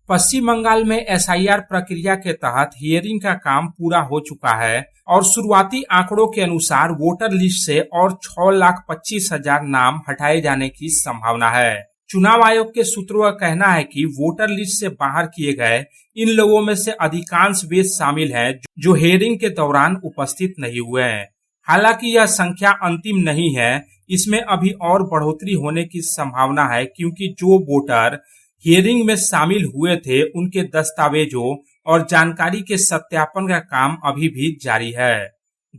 पश्चिम बंगाल में एसआईआर प्रक्रिया के तहत हियरिंग का काम पूरा हो चुका है और शुरुआती आंकड़ों के अनुसार वोटर लिस्ट से और 6,25,000 नाम हटाए जाने की संभावना है। चुनाव आयोग के सूत्रों का कहना है कि वोटर लिस्ट से बाहर किए गए इन लोगों में से अधिकांश वे शामिल हैं जो हियरिंग के दौरान उपस्थित नहीं हुए हैं। हालांकि यह संख्या अंतिम नहीं है, इसमें अभी और बढ़ोतरी होने की संभावना है क्योंकि जो वोटर हियरिंग में शामिल हुए थे उनके दस्तावेजों और जानकारी के सत्यापन का काम अभी भी जारी है।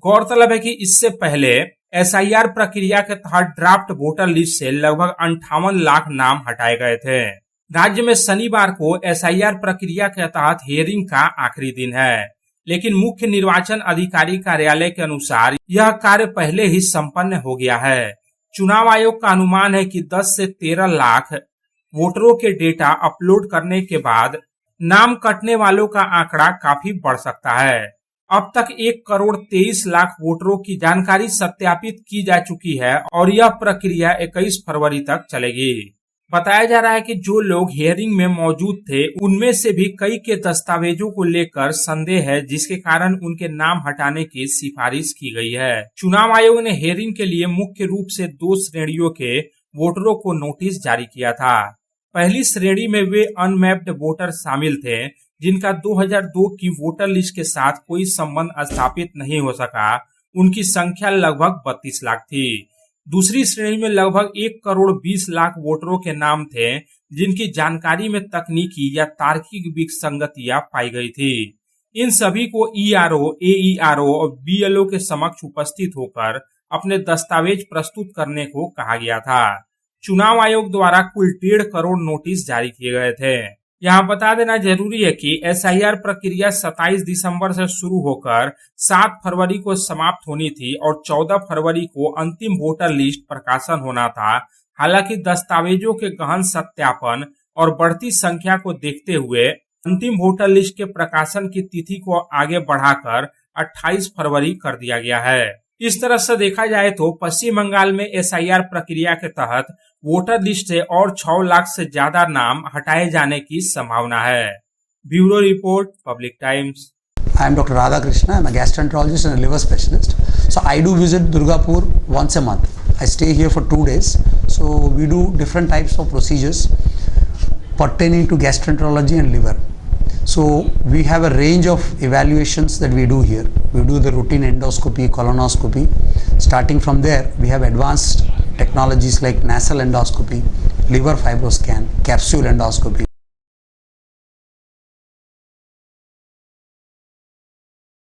गौरतलब है कि इससे पहले एसआईआर प्रक्रिया के तहत ड्राफ्ट वोटर लिस्ट से लगभग 58 लाख नाम हटाए गए थे। राज्य में शनिवार को एसआईआर प्रक्रिया के तहत हियरिंग का आखिरी दिन है, लेकिन मुख्य निर्वाचन अधिकारी कार्यालय के अनुसार यह कार्य पहले ही संपन्न हो गया है। चुनाव आयोग का अनुमान है कि 10 से 13 लाख वोटरों के डेटा अपलोड करने के बाद नाम कटने वालों का आंकड़ा काफी बढ़ सकता है। अब तक 1,23,00,000 वोटरों की जानकारी सत्यापित की जा चुकी है और यह प्रक्रिया 21 फरवरी तक चलेगी। बताया जा रहा है कि जो लोग हियरिंग में मौजूद थे उनमें से भी कई के दस्तावेजों को लेकर संदेह है, जिसके कारण उनके नाम हटाने की सिफारिश की गई है। चुनाव आयोग ने हियरिंग के लिए मुख्य रूप से 2 श्रेणियों के वोटरों को नोटिस जारी किया था। पहली श्रेणी में वे अनमैप्ड वोटर शामिल थे जिनका 2002 की वोटर लिस्ट के साथ कोई संबंध स्थापित नहीं हो सका। उनकी संख्या लगभग 32 लाख थी। दूसरी श्रेणी में लगभग 1,20,00,000 वोटरों के नाम थे जिनकी जानकारी में तकनीकी या तार्किक विसंगतियां पाई गई थी। इन सभी को ईआरओ, एईआरओ और बीएलओ के समक्ष उपस्थित होकर अपने दस्तावेज प्रस्तुत करने को कहा गया था। चुनाव आयोग द्वारा कुल 1.5 करोड़ नोटिस जारी किए गए थे। यहाँ बता देना जरूरी है कि एसआईआर प्रक्रिया 27 दिसंबर से शुरू होकर 7 फरवरी को समाप्त होनी थी और 14 फरवरी को अंतिम वोटर लिस्ट प्रकाशन होना था। हालांकि दस्तावेजों के गहन सत्यापन और बढ़ती संख्या को देखते हुए अंतिम वोटर लिस्ट के प्रकाशन की तिथि को आगे बढ़ाकर 28 फरवरी कर दिया गया है। इस तरह से देखा जाए तो पश्चिम बंगाल में एसआईआर प्रक्रिया के तहत वोटर लिस्ट से और 6 लाख से ज्यादा नाम हटाए जाने की संभावना है। Bureau report, public times. I am Dr. Radhakrishna. I am a gastroenterologist and a liver specialist. So I do visit Durgapur once a month. I stay here for 2 days. So we do different types of procedures pertaining to gastroenterology and liver. So we have a range of evaluations that we do here. We do the routine endoscopy, colonoscopy. Starting from there, we have advanced technologies like nasal endoscopy, liver fibroscan, capsule endoscopy.